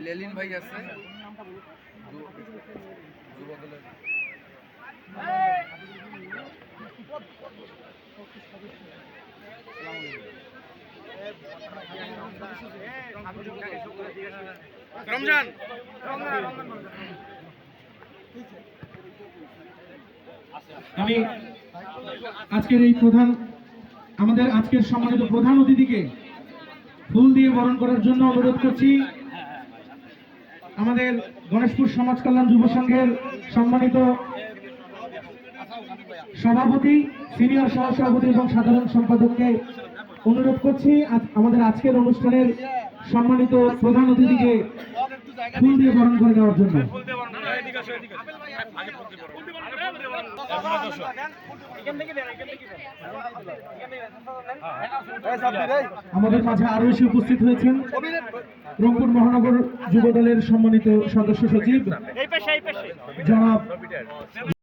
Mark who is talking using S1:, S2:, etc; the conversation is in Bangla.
S1: লেলিন ভাই আছে
S2: রমজান
S3: আমি আজকের এই আমাদের আজকের সম্মানিত প্রধান অতিথিকে ফুল দিয়ে বরণ করার জন্য অনুরোধ করছি। আমাদের গণেশপুর সমাজ কল্যাণ যুব সংঘের সম্মানিত সভাপতি, সিনিয়র সহসভাপতি এবং সাধারণ সম্পাদককে অনুরোধ করছি আমাদের আজকের অনুষ্ঠানের সম্মানিত প্রধান অতিথিকে ফুল দিয়ে বরণ করে নেওয়ার জন্য। আমাদের মাঝে আরো এসে উপস্থিত হয়েছেন রংপুর মহানগর যুব দলের সম্মানিত সদস্য সচিব জনাব